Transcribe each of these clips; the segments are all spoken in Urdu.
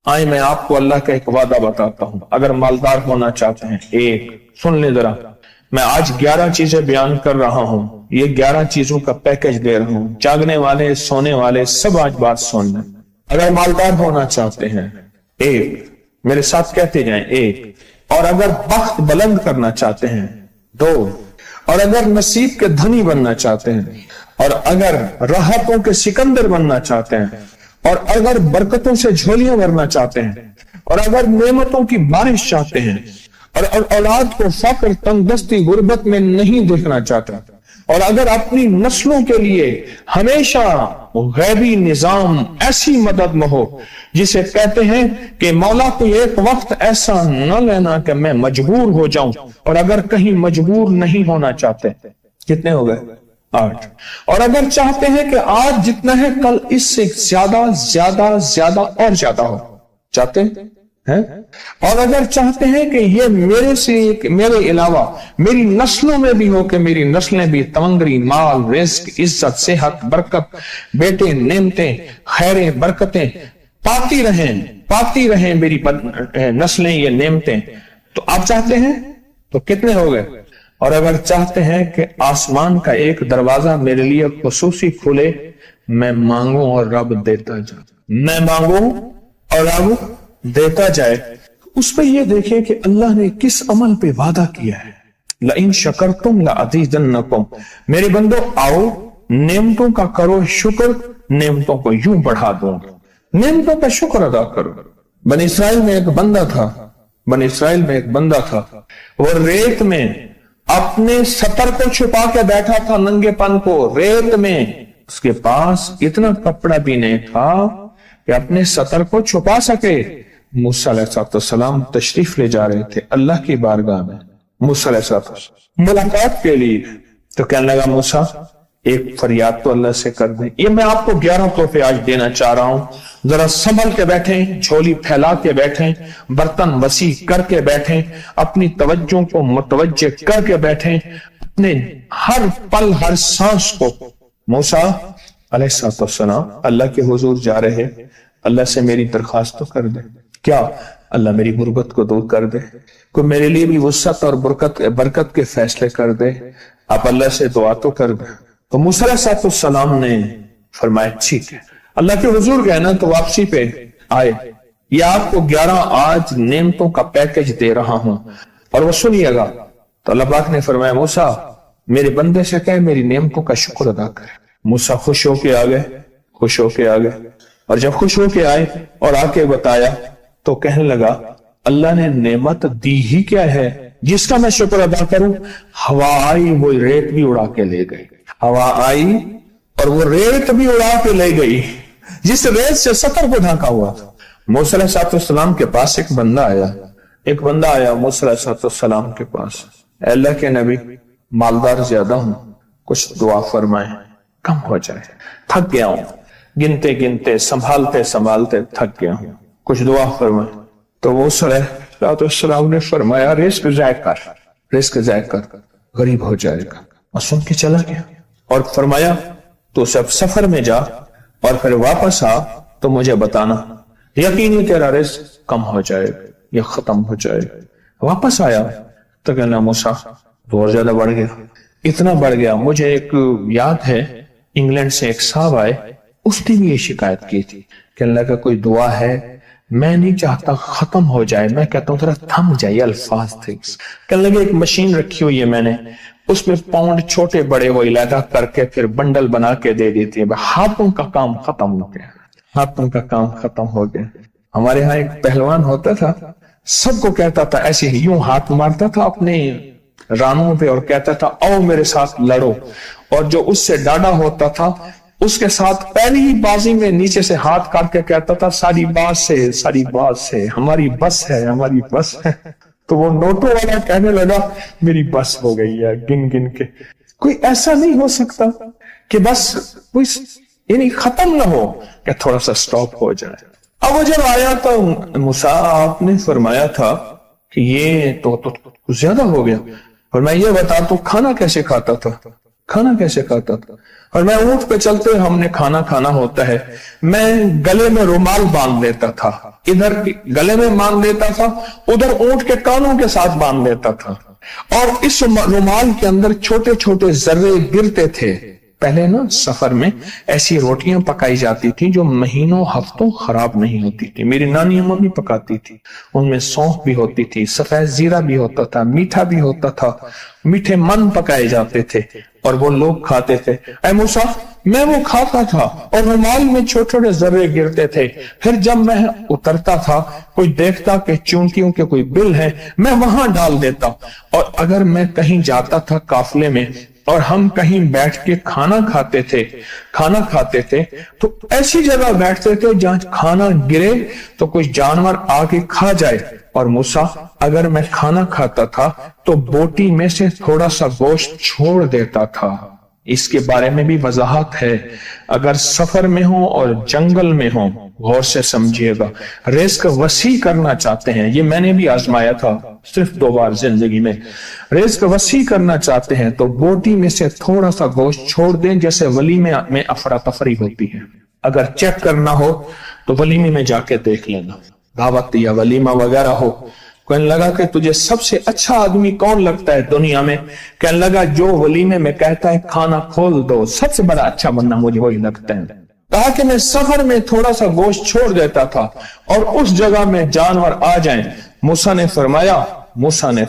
آئے میں آپ کو اللہ کا ایک وعدہ بتاتا ہوں، اگر مالدار ہونا چاہتے ہیں، ایک سن لیں ذرا، میں آج 11 چیزیں بیان کر رہا ہوں، یہ 11 چیزوں کا پیکج دے رہا ہوں، جاگنے والے سونے والے سب آج بات سن لیں۔ اگر مالدار ہونا چاہتے ہیں، ایک، میرے ساتھ کہتے جائیں، ایک، اور اگر بخت بلند کرنا چاہتے ہیں، دو، اور اگر نصیب کے دھنی بننا چاہتے ہیں، اور اگر راحتوں کے سکندر بننا چاہتے ہیں، اور اگر برکتوں سے جھولیاں بھرنا چاہتے ہیں، اور اگر نعمتوں کی بارش چاہتے ہیں، اور اولاد کو فقر، تنگ دستی، غربت میں نہیں دیکھنا چاہتے، اور اگر اپنی نسلوں کے لیے ہمیشہ غیبی نظام ایسی مدد میں ہو جسے کہتے ہیں کہ مولا کو ایک وقت ایسا نہ لینا کہ میں مجبور ہو جاؤں، اور اگر کہیں مجبور نہیں ہونا چاہتے، کتنے ہو گئے؟ 8۔ اور اگر چاہتے ہیں کہ آج جتنا ہے کل اس سے زیادہ زیادہ زیادہ اور زیادہ ہو، چاہتے ہیں؟ اور اگر چاہتے ہیں کہ یہ میرے علاوہ میری نسلوں میں بھی ہو، کہ میری نسلیں بھی تمنگری، مال، رزق، عزت، صحت، برکت، بیٹے، نعمتیں، خیریں، برکتیں پاتی رہیں میری نسلیں یہ نعمتیں، تو آپ چاہتے ہیں تو کتنے ہو گئے؟ اور اگر چاہتے ہیں کہ آسمان کا ایک دروازہ میرے لیے خصوصی کھلے، میں مانگوں اور رب دیتا جائے، میں مانگوں اور رب دیتا جائے، اس پہ یہ دیکھیں کہ اللہ نے کس عمل پہ وعدہ کیا ہے۔ لَإِن شَكَرْتُمْ لَأَزِيدَنَّكُمْ، میرے بندو آؤ نعمتوں کا کرو شکر، نعمتوں کو یوں بڑھا دوں، نعمتوں کا شکر ادا کرو۔ بنی اسرائیل میں ایک بندہ تھا، وہ ریت میں اپنے سطر کو چھپا کے بیٹھا تھا، ننگے پن کو ریت میں، اس کے پاس اتنا کپڑا بھی نہیں تھا کہ اپنے سطر کو چھپا سکے۔ موسیٰ علیہ السلام تشریف لے جا رہے تھے اللہ کی بارگاہ میں، موسیٰ علیہ السلام ملاقات کے لیے، تو کہنے لگا موسیٰ ایک فریاد تو اللہ سے کر دیں۔ یہ میں آپ کو 11 تحفے آج دینا چاہ رہا ہوں، ذرا سنبھل کے بیٹھیں، جھولی پھیلا کے بیٹھیں، برتن وسیع کر کے بیٹھیں، اپنی توجہ کو متوجہ کر کے بیٹھیں، اپنے ہر پل ہر سانس کو۔ موسیٰ علیہ السلام اللہ کے حضور جا رہے، اللہ سے میری درخواست تو کر دے، کیا اللہ میری غربت کو دور کر دے، کوئی میرے لیے بھی وسعت اور برکت کے فیصلے کر دے، آپ اللہ سے دعا تو کر دیں۔ تو موسیٰ علیہ السلام نے فرمایا ٹھیک ہے، اللہ کے حضور گئے نا تو واپسی پہ آئے، یہ آپ کو 11 آج نعمتوں کا پیکج دے رہا ہوں، اور وہ سنیے گا۔ تو اللہ پاک نے فرمایا موسیٰ میرے بندے سے کہے میری نعمتوں کا شکر ادا کرے۔ موسیٰ خوش ہو کے آ گئے، اور جب خوش ہو کے آئے اور آ کے بتایا تو کہنے لگا اللہ نے نعمت دی ہی کیا ہے جس کا میں شکر ادا کروں؟ ہوا آئی وہ ریت بھی اڑا کے لے گئی، ہوا آئی اور وہ ریت بھی اڑا کے لے گئی جس ریت سے سطر کو ڈھانکا ہوا تھا۔ موسیٰ علیہ السلام کے پاس ایک بندہ آیا موسیٰ علیہ السلام کے پاس، اے اللہ کے نبی مالدار زیادہ ہوں، کچھ دعا فرمائیں کم ہو جائے، تھک گیا ہوں، گنتے سنبھالتے تھک گیا ہوں، کچھ دعا فرمائیں۔ تو موسیٰ علیہ السلام نے فرمایا رزق ضائع کر غریب ہو جائے گا، اور سن کے چلا گیا، اور فرمایا تو سب سفر میں جا اور پھر واپس آ تو مجھے بتانا، یقینی تیرا رزق کم ہو جائے گا یا ختم ہو جائے گا۔ واپس آیا تو کہنا موسیٰ اور زیادہ بڑھ گیا، اتنا بڑھ گیا، مجھے ایک یاد ہے انگلینڈ سے ایک صاحب آئے، اس نے بھی یہ شکایت کی تھی کہ اللہ کا کوئی دعا ہے، میں نہیں چاہتا ختم ہو جائے، میں کہتا ہوں ذرا تھم جائے الفاظ تھے۔ کہنے لگے ایک مشین رکھی ہوئی ہے میں نے، اس میں پاؤنڈ چھوٹے بڑے وہ علیحدہ کر کے پھر بنڈل بنا کے دے دیتی ہے، ہاتھوں کا کام ختم ہو گیا۔ ہمارے ہاں ایک پہلوان ہوتا تھا، سب کو کہتا تھا ایسے ہی، یوں ہاتھ مارتا تھا اپنے رانوں پہ اور کہتا تھا آؤ میرے ساتھ لڑو، اور جو اس سے ڈاڈا ہوتا تھا اس کے ساتھ پہلی ہی بازی میں نیچے سے ہاتھ کاٹ کے کہتا تھا ساری بات سے ہماری بس ہے۔ تو وہ نوٹوں والا کہنے لگا میری بس ہو گئی ہے، گن کے کوئی ایسا نہیں ہو سکتا کہ بس کوئی یعنی ختم نہ ہو، کہ تھوڑا سا سٹاپ ہو جائے۔ اب وہ جب آیا تو موسیٰ آپ نے فرمایا تھا کہ یہ تو زیادہ ہو گیا، فرمایا یہ بتا تو کھانا کیسے کھاتا تھا؟ کھانا کیسے کھاتا تھا؟ اور میں اونٹ پہ چلتے ہوئے ہم نے کھانا کھانا ہوتا ہے، میں گلے میں رومال باندھ لیتا تھا، ادھر گلے میں باندھ لیتا تھا، ادھر اونٹ کے کانوں کے ساتھ باندھ لیتا تھا، اور اس رومال کے اندر چھوٹے چھوٹے ذرے گرتے تھے۔ پہلے نا سفر میں ایسی روٹیاں پکائی جاتی تھی جو مہینوں ہفتوں خراب نہیں ہوتی تھی، میری نانی اماں بھی پکاتی تھی، ان میں سونف بھی ہوتی تھی، سفید زیرہ بھی ہوتا تھا، میٹھا بھی ہوتا تھا، میٹھے من پکائے جاتے تھے اور وہ لوگ کھاتے تھے۔ اے موسیٰ، میں وہ کھاتا تھا اور رومال میں چھوٹے چھوٹے ذرے گرتے تھے، پھر جب میں اترتا تھا کوئی دیکھتا کہ چونٹیوں کے کوئی بل ہے، میں وہاں ڈال دیتا، اور اگر میں کہیں جاتا تھا قافلے میں اور ہم کہیں بیٹھ کے کھانا کھاتے تھے تو ایسی جگہ بیٹھتے تھے جہاں کھانا گرے تو کوئی جانور آ کے کھا جائے، اور موسیٰ اگر میں کھانا کھاتا تھا تو بوٹی میں سے تھوڑا سا گوشت چھوڑ دیتا تھا۔ اس کے بارے میں بھی وضاحت ہے، اگر سفر میں ہو اور جنگل میں ہو، غور سے سمجھیے گا، رزق وسیع کرنا چاہتے ہیں، یہ میں نے بھی آزمایا تھا صرف 2 بار زندگی میں، رزق وسیع کرنا چاہتے ہیں تو بوٹی میں سے تھوڑا سا گوشت چھوڑ دیں، جیسے ولیمے میں افراتفری ہوتی ہے۔ اگر چیک کرنا ہو تو ولیمے میں جا کے دیکھ لینا، دعوت یا ولیمہ وغیرہ ہو، کہنے لگا کہ تجھے سب سے اچھا آدمی کون لگتا ہے دنیا میں؟ کہنے لگا جو ولیمے میں کہتا ہے کھانا کھول دو، سب سے بڑا اچھا بندہ مجھے وہی لگتا ہے۔ کہا کہ میں سفر میں تھوڑا سا گوشت چھوڑ دیتا تھا اور اس جگہ میں جانور آ جائیں۔ موسیٰ نے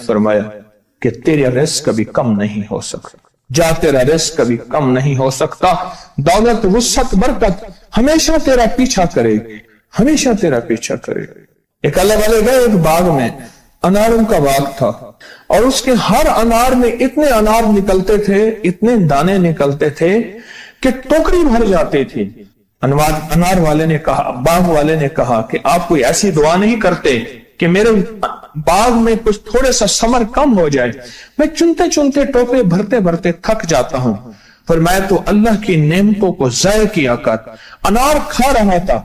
فرمایا کہ تیرا رزق کبھی کم نہیں ہو سکتا، جا تیرا رزق کبھی کم نہیں ہو سکتا، دولت وسعت برکت ہمیشہ تیرا پیچھا کرے گی، ہمیشہ تیرا پیچھا کرے گی۔ ایک اللہ والے گئے ایک باغ میں، اناروں کا باغ تھا، اور اس کے ہر انار میں اتنے انار نکلتے تھے، اتنے دانے نکلتے تھے کہ ٹوکری بھر جاتی تھی۔ انار والے نے کہا، باغ والے نے کہا کہ آپ کوئی ایسی دعا نہیں کرتے کہ میرے باغ میں کچھ تھوڑے سا ثمر کم ہو جائے، میں چنتے چنتے ٹوکرے بھرتے بھرتے تھک جاتا ہوں، فرمایا تو اللہ کی نعمتوں کو ضائع کیا کر۔ انار کھا رہا تھا،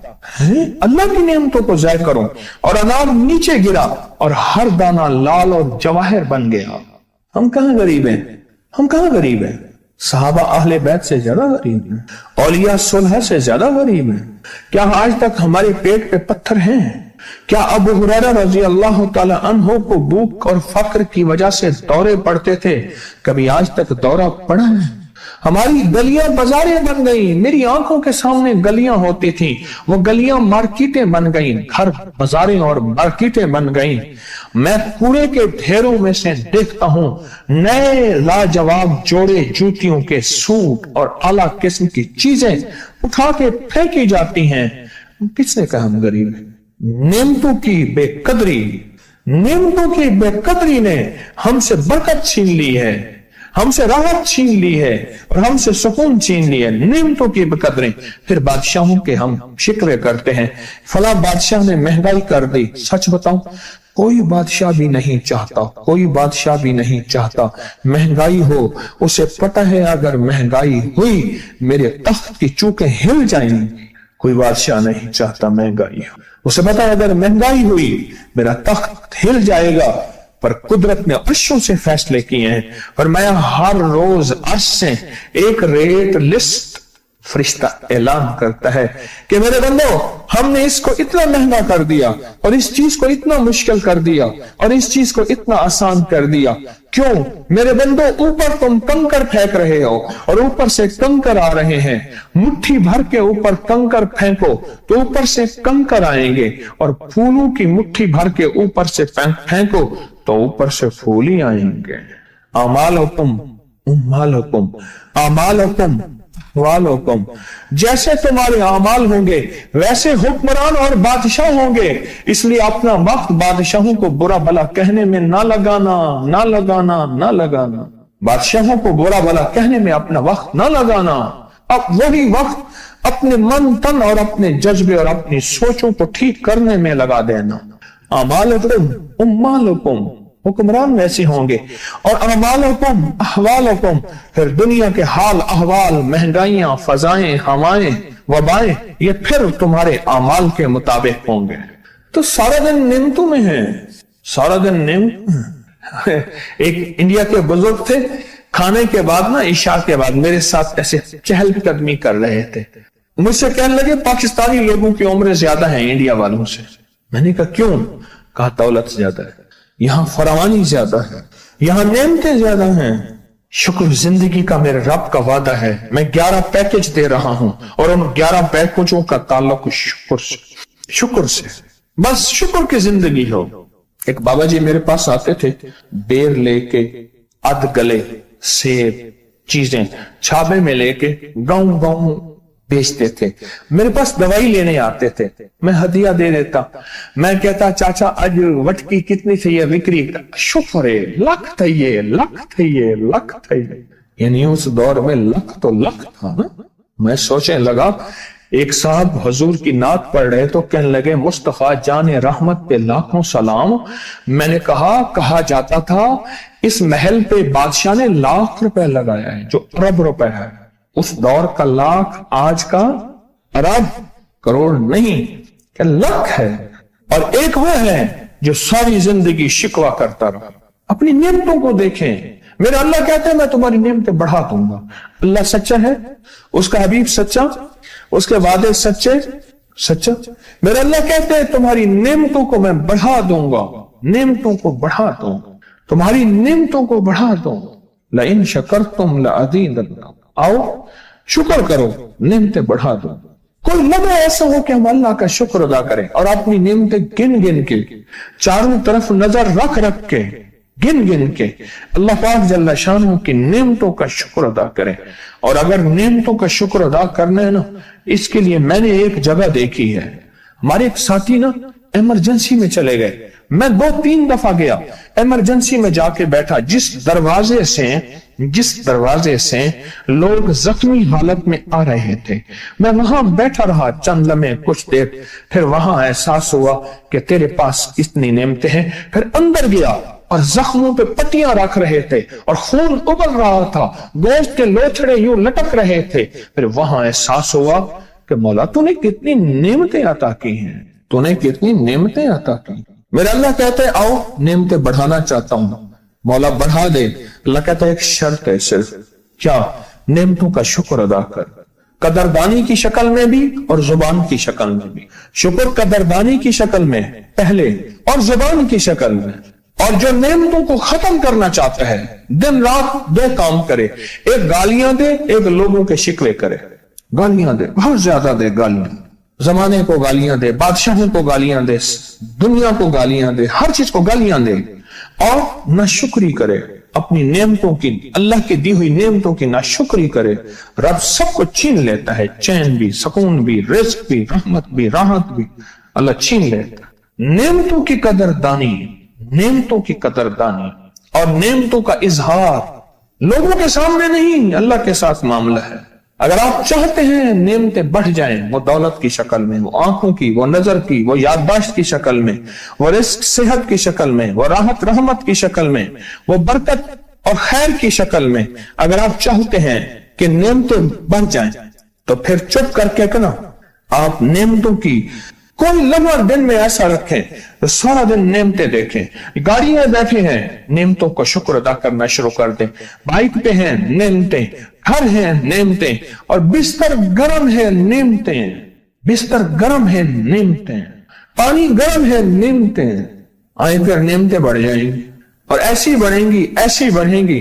اللہ کی نعمتوں کو ضائع کروں، اور انار نیچے گرا اور ہر دانہ لال اور جواہر بن گیا۔ ہم کہاں غریب ہیں؟ صحابہ اہل بیت سے زیادہ غریب ہیں، اولیاء صلح سے زیادہ غریب ہیں۔ کیا آج تک ہمارے پیٹ پہ پتھر ہیں؟ کیا ابو ہریرہ رضی اللہ تعالی عنہ کو بھوک اور فقر کی وجہ سے دورے پڑتے تھے؟ کبھی آج تک دورہ پڑا ہے؟ ہماری گلیاں بازاریں بن گئیں، میری آنکھوں کے سامنے گلیاں ہوتی تھیں، وہ گلیاں مارکیٹیں بن گئیں، گھر بازاریں اور مارکیٹیں بن گئیں۔ میں کوڑے کے ڈھیروں میں سے دیکھتا ہوں نئے لاجواب جوڑے جوتیوں کے سوٹ اور اعلیٰ قسم کی چیزیں اٹھا کے پھینکی جاتی ہیں۔ کس نے کہا ہم غریب ہیں؟ نعمتوں کی بے قدری نے ہم سے برکت چھین لی ہے، ہم سے راحت چھین لی ہے اور ہم سے سکون چھین لی ہے، نعمتوں کی بے قدری۔ پھر بادشاہوں کے ہم شکوے کرتے ہیں، فلاں بادشاہ نے مہنگائی کر دی۔ سچ بتاؤں، کوئی بادشاہ بھی نہیں چاہتا مہنگائی ہو، اسے پتہ ہے اگر مہنگائی ہوئی میرے تخت کی چوکیں ہل جائیں گی۔ کوئی بادشاہ نہیں چاہتا مہنگائی ہو، اسے پتہ ہے اگر مہنگائی ہوئی میرا تخت ہل جائے گا، پر قدرت نے عرشوں سے فیصلے کیے ہیں۔ فرمایا ہر روز عرش سے ایک ریٹ لسٹ فرشتہ اعلان کرتا ہے کہ میرے بندو، ہم نے اس کو اتنا مہنگا کر دیا اور اس چیز کو اتنا مشکل کر دیا اور اس چیز کو اتنا آسان کر دیا۔ کیوں میرے بندو؟ اوپر تم کنکر پھینک رہے ہو اور اوپر سے کنکر آ رہے ہیں، مٹھی بھر کے اوپر کنکر پھینکو تو اوپر سے کنکر آئیں گے، اور پھولوں کی مٹھی بھر کے اوپر سے پھینکو تو اوپر سے پھول ہی آئیں گے۔ اعمالکم جیسے تمہارے اعمال ہوں گے ویسے حکمران اور بادشاہ ہوں گے، اس لیے اپنا وقت بادشاہوں کو برا بھلا کہنے میں نہ لگانا۔ بادشاہوں کو برا بھلا کہنے میں اپنا وقت نہ لگانا، اب وہی وقت اپنے من تن اور اپنے جذبے اور اپنی سوچوں کو ٹھیک کرنے میں لگا دینا۔ اعمالکم حکمران ویسے ہوں گے، اور اعمالکم احوالکم پھر دنیا کے حال احوال، مہنگائیاں، فضائیں، ہوائیں، وبائیں، یہ پھر تمہارے اعمال کے مطابق ہوں گے۔ تو سارا دن نعمتوں میں ہے، سارا دن نعمت۔ ایک انڈیا کے بزرگ تھے، کھانے کے بعد نا عشاء کے بعد میرے ساتھ ایسے چہل قدمی کر رہے تھے. مجھ سے کہنے لگے پاکستانی لوگوں کی عمریں زیادہ ہیں انڈیا والوں سے. میں نے کہا کیوں؟ کہا دولت زیادہ ہے, یہاں فراوانی زیادہ ہے, یہاں نعمتیں زیادہ ہیں. شکر زندگی کا میرے رب کا وعدہ ہے, میں 11 پیکج دے رہا ہوں اور ان 11 پیکجوں کا تعلق شکر سے. بس شکر کی زندگی ہو. ایک بابا جی میرے پاس آتے تھے, بیر لے کے اد گلے سیب چیزیں چھابے میں لے کے گاؤں گاؤں بیچتے تھے. میرے پاس دوائی لینے آتے تھے, میں ہدیہ دے دیتا. میں کہتا چاچا آج وٹکی کتنی تھی یہ وکری؟ شکر ہے, لکھ تھا یہ, لکھ تھا یہ, لکھ تھا یہ. یعنی اس دور میں لکھ تو لکھ تھا نا. میں سوچنے لگا, ایک صاحب حضور کی نعت پڑھ رہے تو کہنے لگے مصطفیٰ جان رحمت پہ لاکھوں سلام. میں نے کہا جاتا تھا اس محل پہ بادشاہ نے لاکھ روپے لگایا ہے, جو ارب روپے ہے. اس دور کا لاکھ آج کا ارب کروڑ نہیں کہ لاکھ ہے. اور ایک وہ ہے جو ساری زندگی شکوہ کرتا رہا. اپنی نعمتوں کو دیکھیں. میرا اللہ کہتا ہے میں تمہاری نعمتیں بڑھا دوں گا. اللہ سچا ہے, اس کا حبیب سچا, اس کے وعدے سچا. میرا اللہ کہتے ہیں تمہاری نعمتوں کو میں بڑھا دوں گا, نعمتوں کو بڑھا دوں گا, تمہاری نعمتوں کو بڑھا دوں گا. لئن شکرتم لأزیدنکم, آؤ شکر کرو نعمتیں بڑھا دوں. کوئی لمحہ ایسا ہو کہ ہم اللہ کا شکر ادا کریں اور اپنی نعمتیں گن گن کے, چاروں طرف نظر رکھ کے, گن گن کے اللہ پاک جل شانہ کی نعمتوں کا شکر ادا کریں. اور اگر نعمتوں کا شکر ادا کرنا ہے نا, اس کے لیے میں نے ایک جگہ دیکھی ہے. ہمارے ایک ساتھی نا ایمرجنسی میں چلے گئے, میں 2-3 دفعہ گیا, ایمرجنسی میں جا کے بیٹھا. جس دروازے سے لوگ زخمی حالت میں آ رہے تھے, میں وہاں بیٹھا رہا چند لمحے, کچھ دیر. پھر وہاں احساس ہوا کہ تیرے پاس اتنی نعمتیں ہیں. پھر اندر گیا اور زخموں پہ پٹیاں رکھ رہے تھے اور خون ابل رہا تھا, گوشت کے لوتھڑے یوں لٹک رہے تھے. پھر وہاں احساس ہوا کہ مولا تو نے کتنی نعمتیں عطا کی ہیں, تو نے کتنی نعمتیں عطا کی. میرا اللہ کہتا ہے آؤ نعمتیں بڑھانا چاہتا ہوں, مولا بڑھا دے. اللہ کہتا ہے ایک شرط ہے صرف, کیا؟ نعمتوں کا شکر ادا کر, قدردانی کی شکل میں بھی اور زبان کی شکل میں بھی. شکر قدردانی کی شکل میں پہلے اور زبان کی شکل میں. اور جو نعمتوں کو ختم کرنا چاہتا ہے دن رات 2 کام کرے, ایک گالیاں دے, ایک لوگوں کے شکوے کرے. گالیاں دے, بہت زیادہ دے گالیاں, زمانے کو گالیاں دے, بادشاہوں کو گالیاں دے, دنیا کو گالیاں دے, ہر چیز کو گالیاں دے. اور ناشکری کرے اپنی نعمتوں کی, اللہ کی دی ہوئی نعمتوں کی ناشکری کرے. رب سب کو چھین لیتا ہے, چین بھی, سکون بھی, رزق بھی, رحمت بھی, راحت بھی, اللہ چھین لیتا ہے. نعمتوں کی قدردانی, نعمتوں کی قدردانی اور نعمتوں کا اظہار لوگوں کے سامنے نہیں, اللہ کے ساتھ معاملہ ہے. اگر آپ چاہتے ہیں نعمتیں بڑھ جائیں, وہ دولت کی شکل میں, وہ آنکھوں کی, وہ نظر کی, وہ یادداشت کی شکل میں, وہ رزق صحت کی شکل میں, وہ راحت رحمت کی شکل میں, وہ برکت اور خیر کی شکل میں, اگر آپ چاہتے ہیں کہ نعمتیں بڑھ جائیں تو پھر چپ کر کے نا آپ نعمتوں کی کوئی لمحہ دن میں ایسا رکھیں تو سارا دن نعمتیں دیکھیں. گاڑی میں بیٹھے ہیں, نعمتوں کا شکر ادا کرنا شروع کر دیں. بائک پہ ہیں, نعمتیں. گھر ہیں, نعمتیں. اور بستر گرم ہے, نعمتیں. بستر گرم ہے, نعمتیں. پانی گرم ہے, نعمتیں. آئیں پھر نعمتیں بڑھ جائیں گی اور ایسی بڑھیں گی, ایسی بڑھیں گی